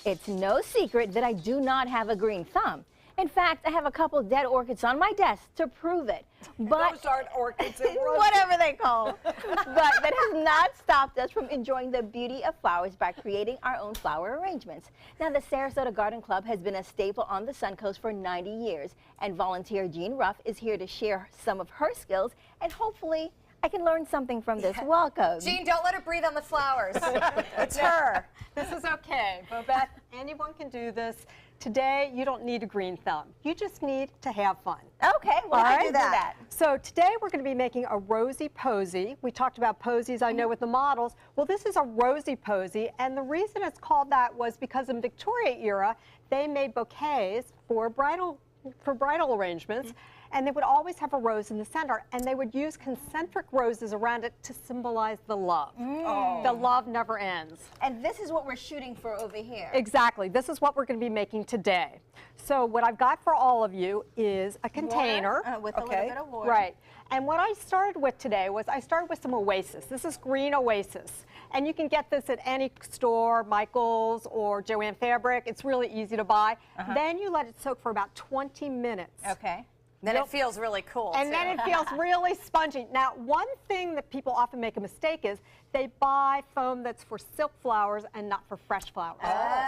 It's no secret that I do not have a green thumb. In fact, I have a couple dead orchids on my desk to prove it. But those aren't orchids. whatever they call. But that has not stopped us from enjoying the beauty of flowers by creating our own flower arrangements. Now, the Sarasota Garden Club has been a staple on the Suncoast for 90 years, and volunteer Jean Ruff is here to share some of her skills, and hopefully I can learn something from this. Welcome. Jean, don't let her breathe on the flowers. It's her. This is okay. Bobette, anyone can do this. Today, you don't need a green thumb. You just need to have fun. Okay, well, I can do All right? that. So today, we're going to be making a rosy posy. We talked about posies, I know, with the models. Well, this is a rosy posy, and the reason it's called that was because in Victoria era, they made bouquets for bridal arrangements. And they would always have a rose in the center, and they would use concentric roses around it to symbolize the love. The love never ends. And this is what we're shooting for over here. Exactly. This is what we're going to be making today. So what I've got for all of you is a container. With a little bit of water. Right. And what I started with today was I started with some Oasis. This is green Oasis. And you can get this at any store, Michael's or Joann Fabric. It's really easy to buy. Then you let it soak for about 20 minutes. Okay. Then it feels really cool, And then it feels really spongy. Now, one thing that people often make a mistake is they buy foam that's for silk flowers and not for fresh flowers.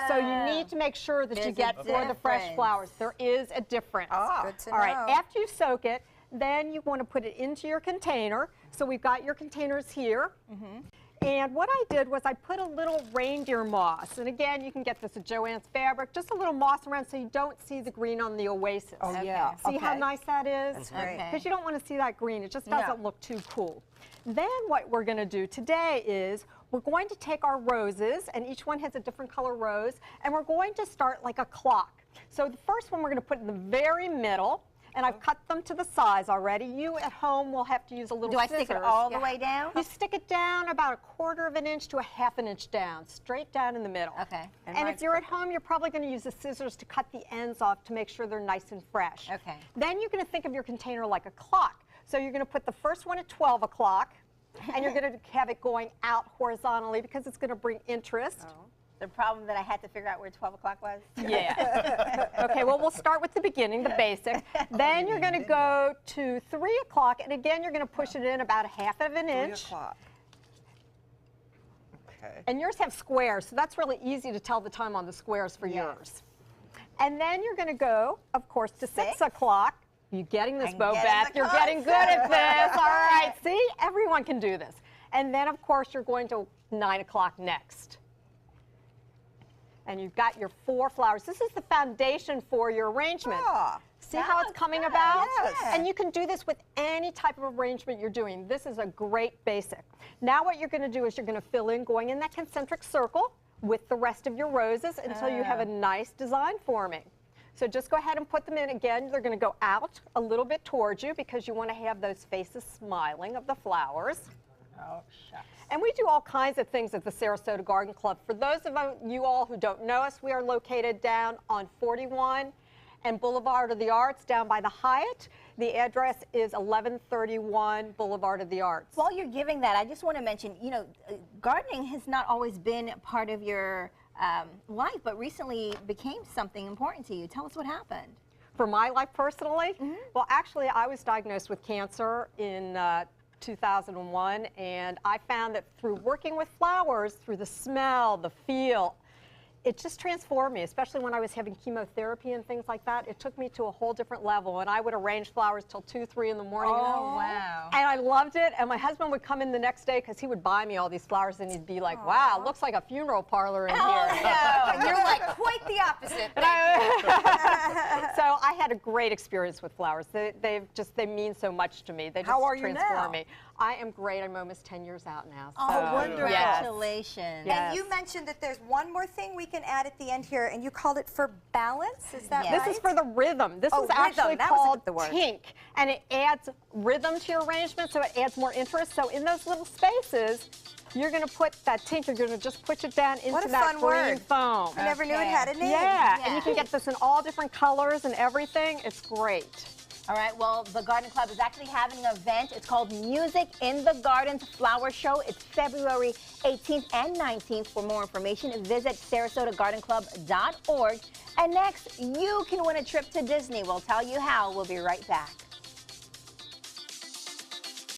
So you need to make sure that you get for the fresh flowers. There is a difference. Good to know. All right, after you soak it, then you want to put it into your container. So we've got your containers here. And what I did was I put a little reindeer moss. And again, you can get this at Joann's Fabric, just a little moss around so you don't see the green on the Oasis. Oh, yeah. See how nice that is? That's great. Because you don't want to see that green. It just doesn't look too cool. Then what we're going to do today is we're going to take our roses, and each one has a different color rose, and we're going to start like a clock. So the first one we're going to put in the very middle. And I've cut them to the size already. You at home will have to use a little Do I scissors. stick it all the way down? You stick it down about 1/4 of an inch to a 1/2 an inch down, straight down in the middle. Okay. And if you're at home, you're probably going to use the scissors to cut the ends off to make sure they're nice and fresh. Okay. Then you're going to think of your container like a clock. So you're going to put the first one at 12 o'clock, and you're going to have it going out horizontally because it's going to bring interest. The problem that I had to figure out where 12 o'clock was? Yeah. Okay, well, we'll start with the beginning, the basic. Then you're going to go to 3 o'clock, and again, you're going to push it in about a 1/2 of an inch. 3 o'clock. Okay. And yours have squares, so that's really easy to tell the time on the squares for yours. And then you're going to go, of course, to 6 o'clock. You getting this, Bobette? You're getting good at this. All right. See, everyone can do this. And then, of course, you're going to 9 o'clock next. And you've got your 4 flowers. This is the foundation for your arrangement. See how it's coming about? Yes. And you can do this with any type of arrangement you're doing. This is a great basic. Now what you're going to do is you're going to fill in, going in that concentric circle with the rest of your roses until you have a nice design forming. So just go ahead and put them in. Again, they're going to go out a little bit towards you because you want to have those faces smiling of the flowers. Oh, shucks. And we do all kinds of things at the Sarasota Garden Club. For those of you all who don't know us, we are located down on 41 and Boulevard of the Arts, down by the Hyatt. The address is 1131 Boulevard of the Arts. While you're giving that, I just want to mention, you know, gardening has not always been part of your life, but recently became something important to you. Tell us what happened. For my life personally, well, actually, I was diagnosed with cancer in 2001, and I found that through working with flowers, through the smell, the feel, it just transformed me, especially when I was having chemotherapy and things like that. It took me to a whole different level, and I would arrange flowers till 2, 3 in the morning. Oh, wow. And I loved it, and my husband would come in the next day because he would buy me all these flowers, and he'd be like, wow, it looks like a funeral parlor in here. No, and you're like quite the opposite. So I had a great experience with flowers. They mean so much to me. They just How are you transform now? me. I am great. I'm almost 10 years out now. So, Oh, wonderful. Congratulations. Yes. And you mentioned that there's one more thing we can add at the end here, and you called it for balance. Is that right? This is for the rhythm. This is rhythm. actually That was called the word. tink, and it adds rhythm to your arrangement, so it adds more interest. So in those little spaces, you're going to put that tink, you're going to just push it down into What a that fun green word. foam. I never knew it had a name. Yeah, and you can get this in all different colors and everything. It's great. All right, well, the Garden Club is actually having an event. It's called Music in the Gardens Flower Show. It's February 18th and 19th. For more information, visit SarasotaGardenClub.org. And next, you can win a trip to Disney. We'll tell you how. We'll be right back.